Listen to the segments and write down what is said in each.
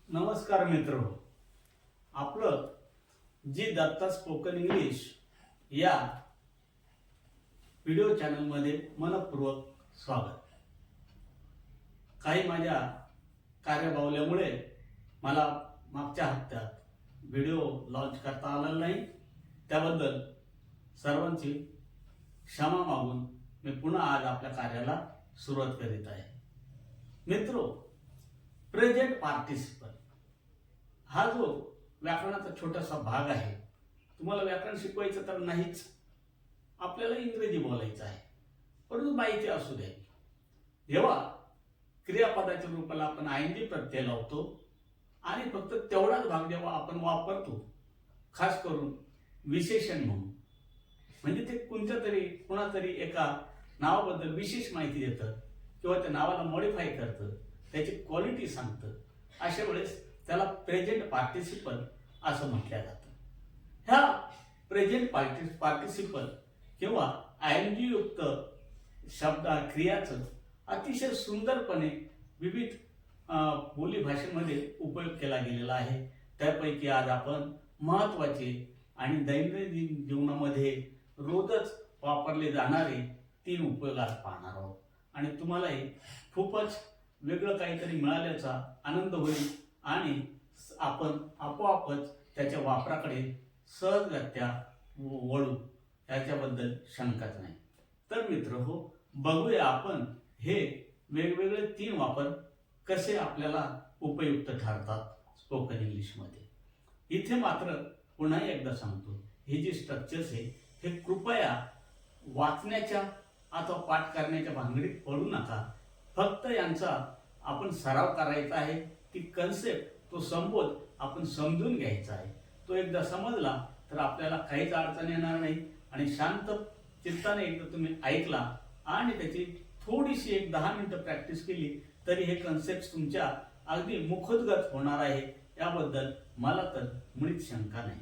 नमस्कार मित्र, आपलं जी दत्ता स्पोकन इंग्लिश या व्हिडिओ चॅनलमध्ये मनपूर्वक स्वागत। काही माझ्या कार्यबाहुल्यामुळे मला मागच्या हप्त्यात व्हिडिओ लॉन्च करता आला नाही, त्याबद्दल सर्वांची क्षमा मागून मी पुन्हा आज आपल्या कार्याला सुरुवात करीत आहे। मित्रो, प्रेझेंट पार्टिसिपल हा जो व्याकरणाचा छोटासा भाग आहे, तुम्हाला व्याकरण शिकवायचं तर नाहीच, आपल्याला इंग्रजी बोलायचं आहे, परंतु माहिती असू द्या। जेव्हा क्रियापदाच्या रूपाला आपण आयएनजी प्रत्यय लावतो आणि फक्त तेवढाच भाग जेव्हा आपण वापरतो, खास करून विशेषण म्हणून, म्हणजे ते कुणातरी एका नावाबद्दल विशेष माहिती देतं किंवा त्या नावाला मॉडिफाय करतं, त्याची क्वालिटी सांगतं, अशा वेळेस त्याला प्रेझेंट पार्टिसिपल असं म्हटलं जातं। ह्या प्रेझेंट पार्टिसिपल किंवा आयएनजी युक्त शब्द क्रियाचं अतिशय सुंदरपणे विविध बोली भाषेमध्ये उपयोग केला गेलेला आहे। त्यापैकी आज आपण महत्त्वाचे आणि दैनंदिन जीवनामध्ये रोजच वापरले जाणारे 3 उपयोग आज पाहणार आहोत आणि तुम्हालाही खूपच वेगळं काहीतरी मिळाल्याचा आनंद होईल आणि आपण आपोआपच त्याच्या वापराकडे सहजगत्या वळू, याच्याबद्दल शंकाच नाही। तर मित्रहो, बघूया आपण हे वेगवेगळे 3 वापर कसे आपल्याला उपयुक्त ठरतात स्पोकन इंग्लिशमध्ये। इथे मात्र पुन्हा एकदा सांगतो, हे जे स्ट्रक्चर्स आहे हे कृपया वाचण्याच्या अथवा पाठ करण्याच्या भानगडीत पडू नका। फक्त यांचा आपण सराव करायचा आहे, ती कन्सेप्ट, तो संबोध आपण समजून घ्यायचा आहे। तो एकदा समजला तर आपल्याला काहीच अडचण येणार नाही आणि शांत चित्ताने एकदा तुम्ही ऐकला आणि त्याची थोडीशी 10 मिनिटं प्रॅक्टिस केली तरी हे कन्सेप्ट तुमच्या अगदी मुखोद्गत होणार आहे, याबद्दल मला तर मुळीच शंका नाही।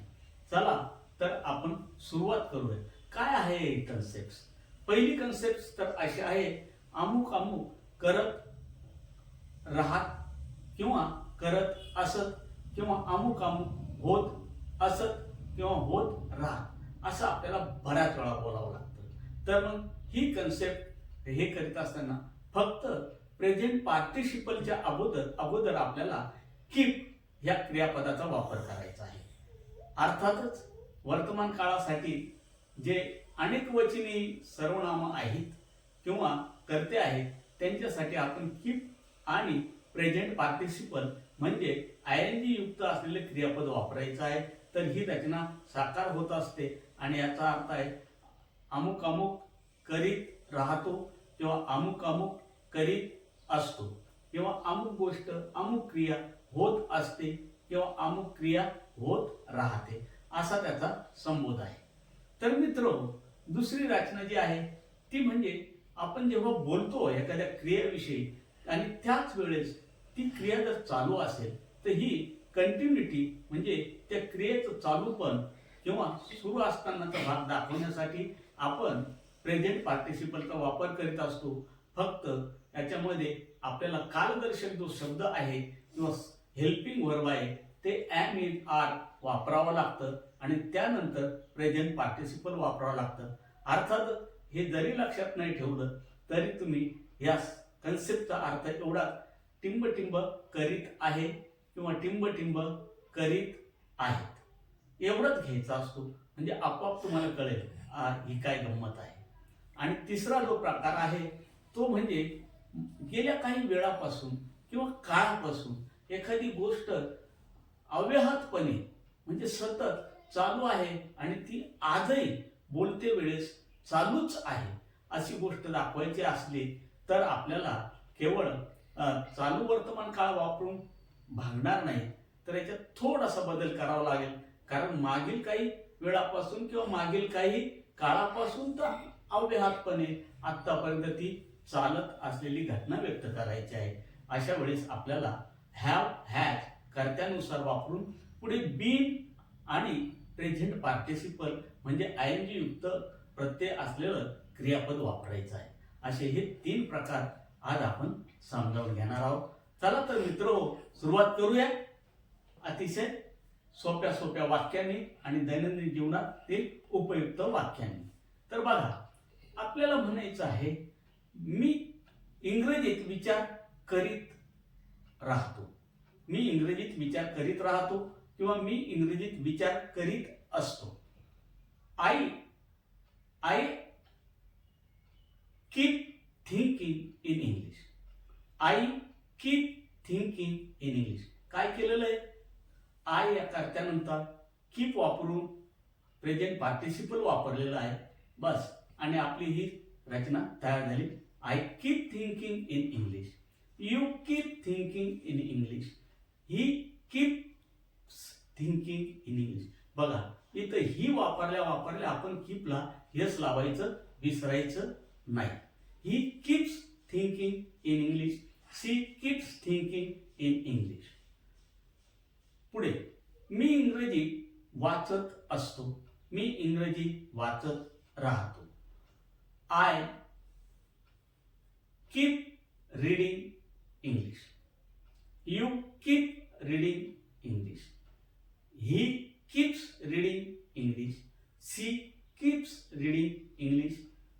चला तर आपण सुरुवात करूया। काय आहे हे कन्सेप्ट? पहिली कन्सेप्ट तर अशी आहे, अमुक अमुक करत राहत किंवा करत असत किंवा अमुक अमुक होत असत किंवा होत राहत, असं आपल्याला बऱ्याच वेळा बोलावं लागतं। तर मग ही कन्सेप्ट हे करीत असताना फक्त प्रेझेंट पार्टिसिपलच्या अगोदर आपल्याला कीप या क्रियापदाचा वापर करायचा आहे। अर्थातच वर्तमान काळासाठी जे अनेक वचनी सर्वनाम आहेत किंवा कर्ते आहेत, त्यांच्यासाठी आपण कीप आणि प्रेझेंट पार्टिसिपल म्हणजे आयएनजी युक्त असलेले क्रियापद वापरायचं आहे। तर ही रचना साकार होत असते आणि याचा अर्थ आहे अमुक अमुक करीत राहतो किंवा अमुक अमुक करीत असतो किंवा अमुक गोष्ट अमुक क्रिया होत असते किंवा अमुक क्रिया होत राहते, असा त्याचा संबोध आहे। तर मित्र, दुसरी रचना जी आहे ती म्हणजे आपण जेव्हा बोलतो एखाद्या क्रियेविषयी आणि त्याच वेळेस ती क्रिया जर चालू असेल तर ही कंटिन्युटी म्हणजे त्या क्रियेचं चालूपण किंवा सुरू असतानाचा भाग दाखवण्यासाठी आपण प्रेझेंट पार्टिसिपलचा वापर करीत असतो। फक्त याच्यामध्ये आपल्याला कालदर्शक जो शब्द आहे किंवा हेल्पिंग वर्ब आहे ते एम इज आर वापरावं लागतं आणि त्यानंतर प्रेझेंट पार्टिसिपल वापरावं लागतं। अर्थात हे जरी लक्षात नाही ठेवलं तरी तुम्ही या कन्सेप्टचा अर्थ एवढा टिंब करीत आहे किंवा टिंब करीत आहेत एवढंच घ्यायचा असतो, म्हणजे आपोआप तुम्हाला कळेल ही काय गंमत आहे। आणि तिसरा जो प्रकार आहे तो म्हणजे गेल्या काही वेळापासून किंवा काळापासून एखादी गोष्ट अव्याहतपणे म्हणजे सतत चालू आहे आणि ती आजही बोलते वेळेस चालूच आहे, अशी गोष्ट दाखवायची असली तर आपल्याला केवळ चालू वर्तमान काळ वापरून भागणार नाही, तर याच्यात थोडासा बदल करावा लागेल। कारण मागील काही वेळापासून किंवा मागील काही काळापासून तर अव्याहतपणे आतापर्यंत ती चालत असलेली घटना व्यक्त करायची आहे। अशा वेळेस आपल्याला हॅव हॅज कर्त्यानुसार वापरून पुढे बीन आणि प्रेझेंट पार्टिसिपल म्हणजे आयएनजी युक्त प्रत्यय असलेलं क्रियापद वापरायचं आहे। असे हे 3 प्रकार आज आपण समजावून घेणार आहोत। चला तर मित्रो, सुरुवात करूया। अतिशय सोप्या सोप्या वाक्यांनी आणि दैनंदिन जीवनातील उपयुक्त वाक्यांनी. तर बघा, आपल्याला म्हणायचं आहे मी इंग्रजीत विचार करीत राहतो. मी इंग्रजीत विचार करीत राहतो किंवा मी इंग्रजीत विचार करीत असतो. I keep thinking in English. I keep thinking in English. काय केलेलं आहे? आय या कर्त्यानंतर कीप वापरून प्रेझेंट पार्टिसिपल वापरलेलं आहे बस, आणि आपली ही रचना तयार झाली. I keep thinking in English. You keep thinking in English. He keeps thinking in English. बघा, इथं ही वापरल्या आपण कीपला यस लावायचं, विसरायचं नाही. He keeps thinking in English. She keeps thinking in English. पुढे, मी इंग्रजी वाचत असतो. मी इंग्रजी वाचत राहतो. I keep reading English. You keep reading English. He keeps reading English. She keeps reading English.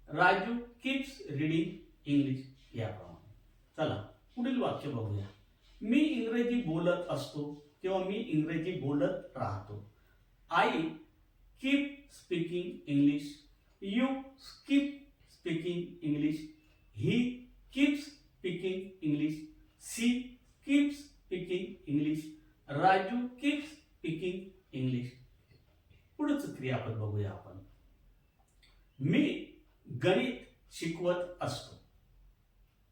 Raju keeps reading English. याप्रमाणे. चला पुढील वाक्य बघूया. मी इंग्रजी बोलत असतो किंवा मी इंग्रजी बोलत राहतो. I keep speaking English. You keep speaking English. He keeps speaking English. She keeps speaking English. Raju keeps speaking English. पुढचं क्रियापद बघूया आपण. मी गणित शिकवत असतो.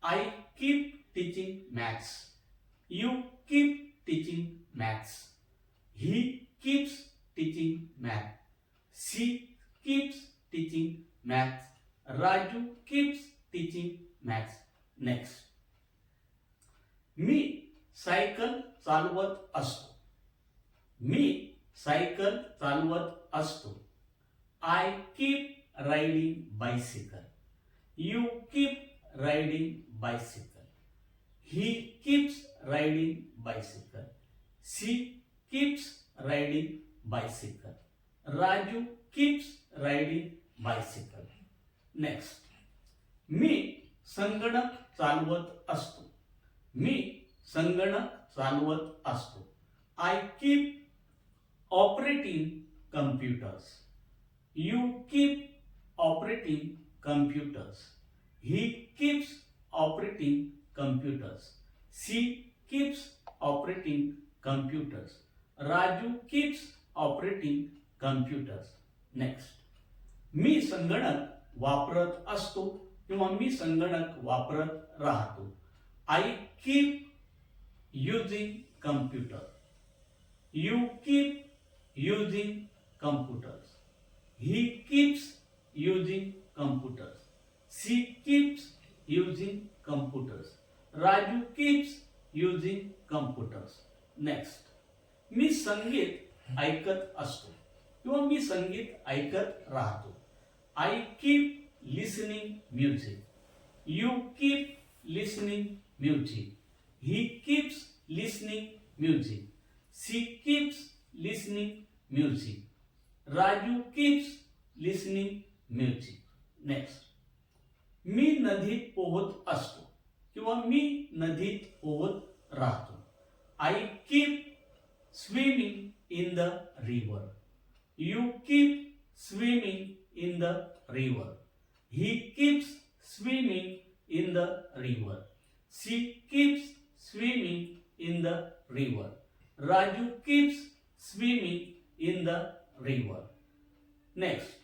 I keep teaching maths. You keep teaching maths. He keeps teaching math. She keeps teaching maths. Raju keeps teaching maths. Next, me cycle चालवत असतो. मी cycle चालवत असतो. I keep riding bicycle. You keep riding bicycle. He keeps riding bicycle. She keeps riding bicycle. Raju keeps riding bicycle. Next, मी संगणक चालवत असतो. मी संगणक चालवत असतो. I keep operating computers. You keep operating computers. He keeps operating computers. She keeps operating computers. Raju keeps operating computers. Next, मी संगणक वापरत असतो किंवा मी संगणक वापरत राहतो. I keep using computer. You keep using computers. He keeps using computers. She keeps using computers. Raju keeps using computers. Next, मी संगीत ऐकत असतो किंवा मी संगीत ऐकत राहतो. I keep listening music. You keep listening music. He keeps listening music. She keeps listening music. Raju keeps listening music. Next, मी नदीत पोहत असतो किंवा मी नदीत पोहत राहतो. I keep swimming in the river. You keep swimming in the river. He keeps swimming in the river. She keeps swimming in the river. Raju keeps swimming in the river. Next,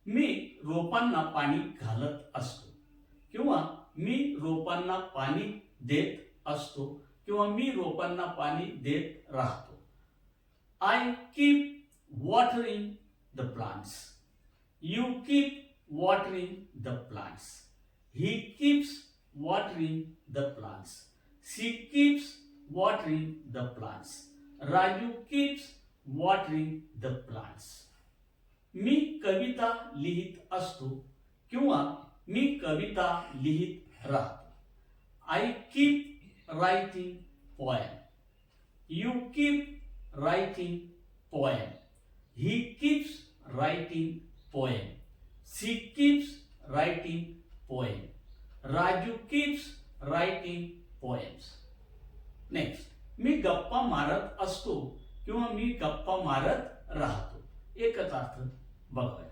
मी रोपांना पाणी घालत असतो किंवा मी रोपांना पाणी देत असतो किंवा मी रोपांना पाणी देत राहतो. I keep watering the plants. You keep watering the plants. He keeps watering the plants. She keeps watering the plants. Raju keeps watering the plants. मी कविता लिहित असतो किंवा मी कविता लिहित राहतो. I keep writing poem. You keep writing poem. He keeps writing poem. She keeps writing poem. Raju keeps writing poems. Next, मी गप्पा मारत असतो किंवा मी गप्पा मारत राहतो. एकच अर्थ बघूया.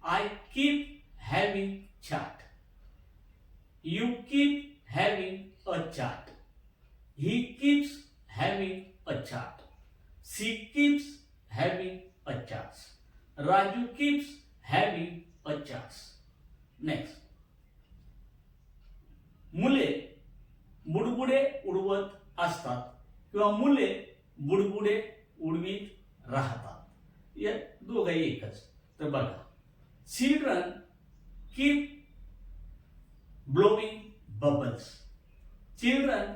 I keep having chat. You keep having a chat. He keeps having a chat. She keeps having a chat. Raju keeps having a chat. Next, मुले बुडबुडे उडवत असतात किंवा मुले बुडबुडे उडवीत राहतात. या दोघंही एकच. तर बघा, children keep blowing bubbles. Children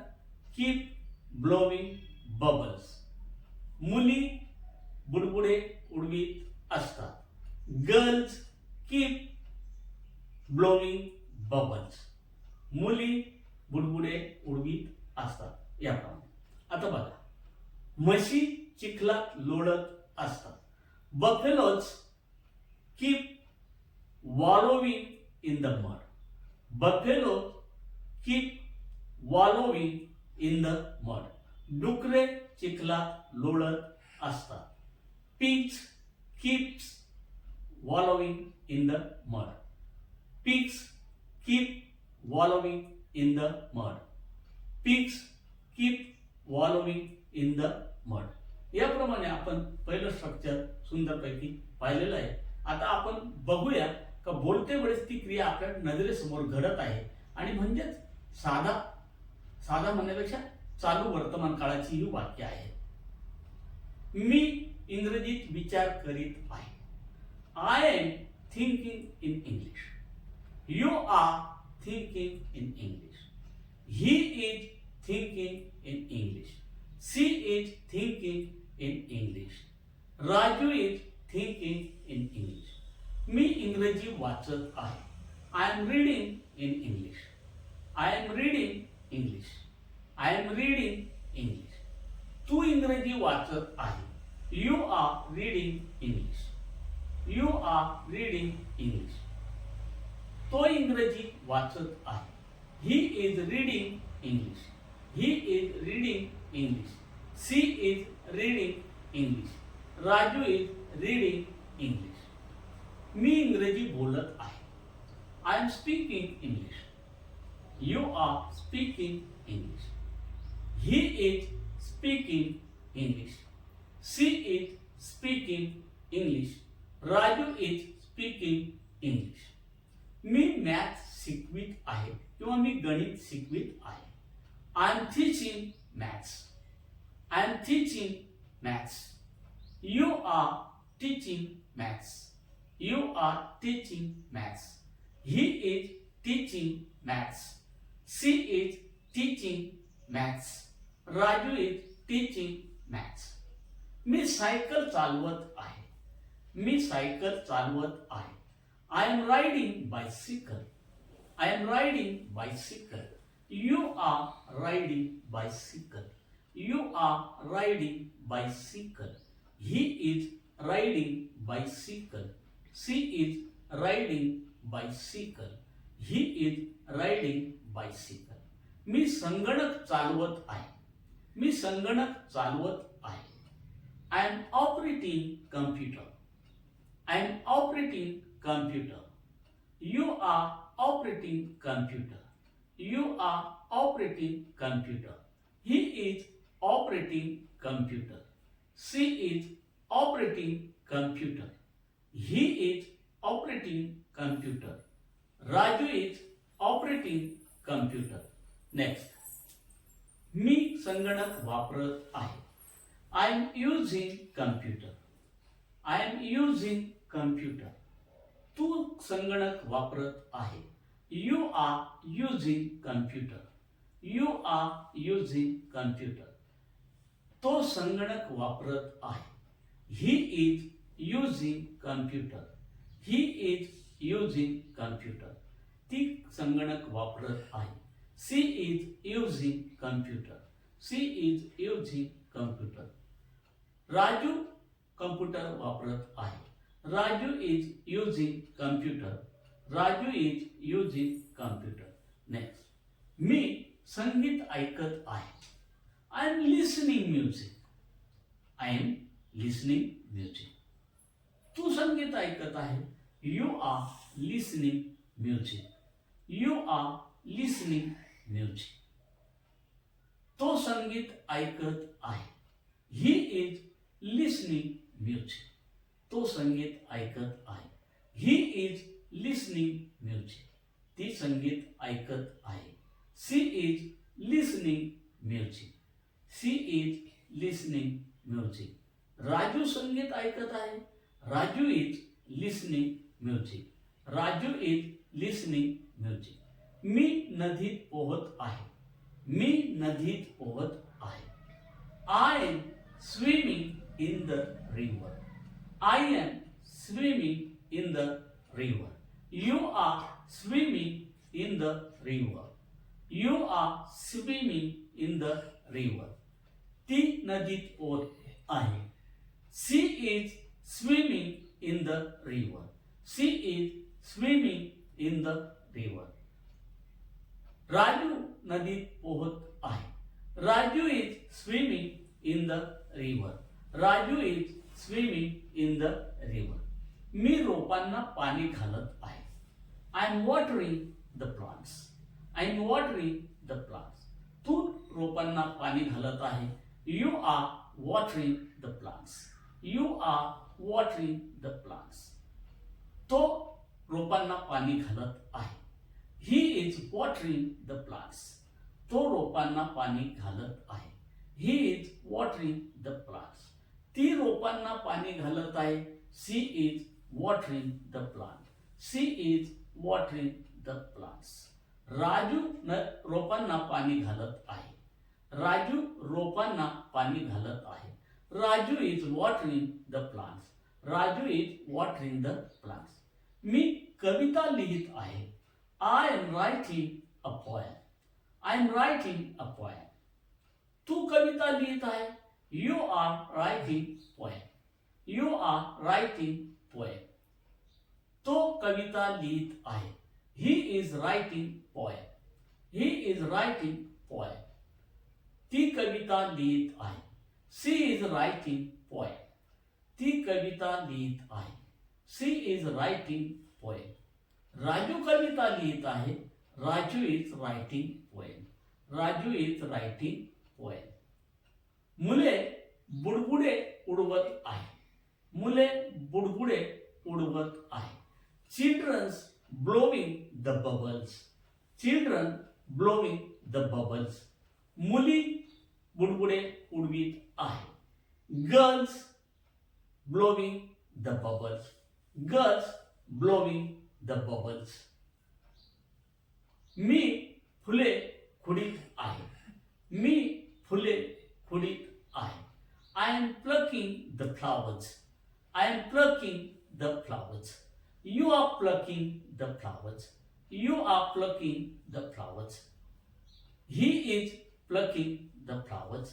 keep blowing bubbles. मुली बुडबुडे उडवीत असतात. Girls keep blowing bubbles. मुली बुडबुडे उडवीत असतात. याप्रमाणे. आता बघा, म्हशी चिखलात लोळत असतात. Buffaloes keep wallowing in the mud. Buffalo keep wallowing in the mud. डुकरे चिखलात लोळत असतात. Pigs keeps wallowing in the mud. Pigs keep wallowing in the mud. Pigs keep wallowing in the mud. याप्रमाणे आपण पहिलं स्ट्रक्चर सुंदरपैकी पाहिलेलं आहे. आता आपण बघूया का बोलते वेळेस ती क्रिया आपल्या नजरेसमोर घडत आहे आणि म्हणजेच साधा म्हणण्यापेक्षा चालू वर्तमान काळाची ही वाक्य आहे. मी इंग्रजीत विचार करीत आहे. I am thinking in English. You are thinking in English. He is thinking in English. She is thinking in English. Raju is thinking in English. मी इंग्रजी वाचत आहे. I am reading in English. I am reading English. I am reading English. तू इंग्रजी वाचत आहे. You are reading English. You are reading English. तो इंग्रजी वाचत आहे. He is reading English. He is reading English. She is reading English. Raju is reading English. मी इंग्रजी बोलत आहे. I am speaking English. You are speaking English. He is speaking English. She is speaking English. Raju is speaking English. मी math शिकवित आहे किंवा मी गणित शिकवित आहे. I am teaching maths. I am teaching maths. You are teaching maths. You are teaching maths. He is teaching maths. She is teaching maths. Raju is teaching maths. Me cycle चालवत आहे. मी cycle चालवत आहे. I am riding bicycle. I am riding bicycle. You are riding bicycle. You are riding bicycle. He is riding bicycle. She is riding bicycle. He is riding bicycle. मी संगणक चालवत आहे. मी संगणक चालवत आहे. I am operating computer. I am operating computer. You are operating computer. You are operating computer. He is operating computer. She is operating computer. He is operating computer. Raju is operating computer. Next. मी संगणक वापरत आहे. I am using computer. I am using computer. तू संगणक वापरत आहे. You are using computer. You are using computer. तो संगणक वापरत आहे. He is using computer. He is using computer. ती संगणक वापरत आहे. She is using computer. She is using computer. Raju computer वापरत आहे. Raju is using computer. Raju is using computer. Next, मी संगीत ऐकत आहे. I am listening music. I am listening music. तू संगीत ऐकत आहे. You are listening music. You are listening music. तो संगीत ऐकत आहे. He is listening music. तो संगीत ऐकत आहे. He is listening music. ती संगीत ऐकत आहे. She is listening music. C is listening music. Raju संगीत ऐकत आहे. Raju is listening music. Raju is listening music. मी नदीत पोहत आहे. मी नदीत पोहत आहे. I am swimming in the river. I am swimming in the river. You are swimming in the river. You are swimming in the river. ती नदीत पोहत आहे. She is swimming in the river. She is swimming in the river. Raju नदीत पोहत आहे. Raju is swimming in the river. Raju is swimming in the river. मी रोपांना पाणी घालत आहे. I am watering the plants. I am watering the plants. तू रोपांना पाणी घालत आहे. You are watering the plants. You are watering the plants. तो रोपांना पाणी घालत आहे. He is watering the plants. तो रोपांना पाणी घालत आहे. He is watering the plants. ती रोपांना पाणी घालत आहे. She is watering the plant. C is watering the plants. Raju रोपांना पाणी घालत आहे. राजू रोपांना पाणी घालत आहे. Raju is watering the plants. Raju is watering the plants. मी कविता लिहित आहे. I am writing a poem. I am writing a poem. तू कविता लिहित आहे. You are writing poem. You are writing poem. तो कविता लिहित आहे. He is writing poem. He is writing poem. ती कविता लिहित आहे. She is writing poem. ती कविता लिहित आहे. She is writing poem. Raju कविता लिहित आहे. Raju is writing poem. Raju is writing poem. मुले बुडबुडे उडवत आहे. मुले बुडबुडे उडवत आहे. Childrens blowing the bubbles. Children blowing the bubbles. मुली बुडबुडे उडवीत आहे. Girls blowing the bubbles. Girls blowing the bubbles. मी फुले खुडीत आहे. मी फुले खुडीत आहे. I am plucking the flowers. I am plucking the flowers. You are plucking the flowers. You are plucking the flowers. He is plucking the flowers.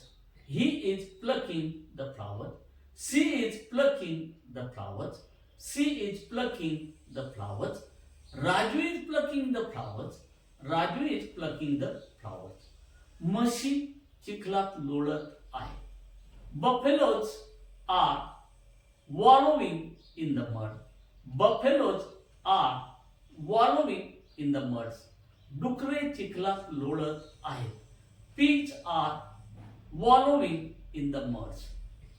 He is plucking the flowers. She is plucking the flowers. She is plucking the flowers. Raju is plucking the flowers. Raju is plucking the flowers. म्हशी चिखलात लोळत आहे. Buffaloes are wallowing in the mud. Buffaloes are wallowing in the mud. डुकरे चिखलात लोळत आहेत. Pigs are wallowing in the mud.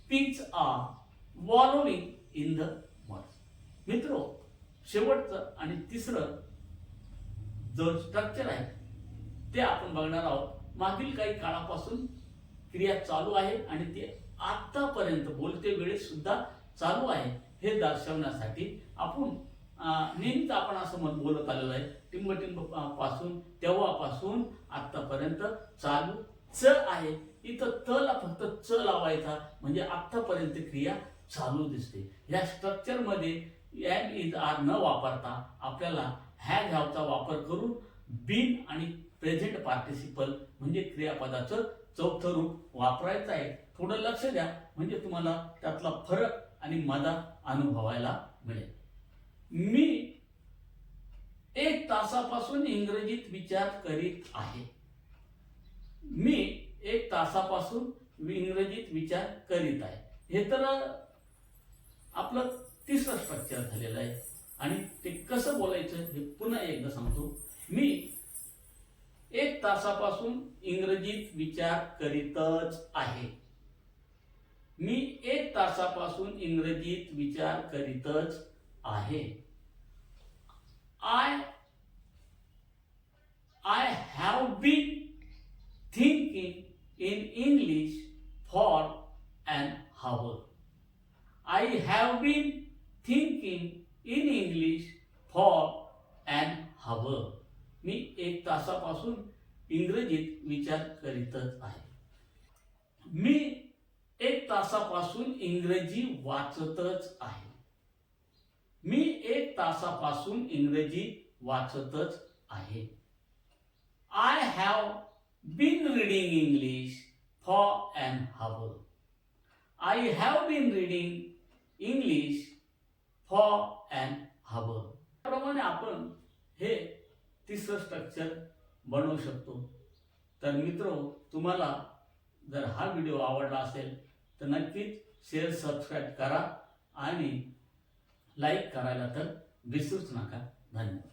Pigs are wallowing in the mud. मित्रो, शेवटचं आणि तिसरं जो स्ट्रक्चर आहे ते आपण बघणार आहोत. मागील काही काळापासून क्रिया चालू आहे आणि ते आतापर्यंत बोलते वेळेस सुद्धा चालू आहे हे दर्शवण्यासाठी आपण नेहमीच आपण असं बोलत आलेलो आहे. टिंब पासून तेव्हापासून आतापर्यंत चालू च आहे. इथं तला फक्त च लावायचा म्हणजे आतापर्यंत क्रिया चालू दिसते. या स्ट्रक्चर मध्ये एम इज आर न वापरता आपल्याला हॅज हॅवचा वापर करून बीन आणि प्रेझेंट पार्टिसिपल म्हणजे क्रियापदाचं चौथं रूप वापरायचं आहे. थोडं लक्ष द्या म्हणजे तुम्हाला त्यातला फरक आणि मजा अनुभवायला मिळेल. मी 1 तासापासून इंग्रजीत विचार करीत आहे. मी 1 तासापासून इंग्रजीत विचार करीत आहे. हे तर आपलं तिसरं स्ट्रक्चर झालेलं आहे. आणि ते कसं बोलायचं हे पुन्हा एकदा सांगतो. मी 1 तासापासून इंग्रजीत विचार करीतच आहे. मी 1 तासापासून इंग्रजीत विचार करीतच आहे. I have been thinking in English for an hour. I have been thinking in English for an hour. मी 1 तासापासून इंग्रजीत विचार करीतच आहे. मी 1 तासापासून इंग्रजी वाचतच आहे. मी 1 तासापासून इंग्रजी वाचतच आहे. I have been reading English for an hour. I have been reading English for an hour. त्याप्रमाणे आपण हे तिसरं स्ट्रक्चर बनवू शकतो. तर मित्र, तुम्हाला जर हा व्हिडिओ आवडला असेल तर नक्कीच शेअर सबस्क्राईब करा आणि लाईक करायला तर विसरूच नका. धन्यवाद.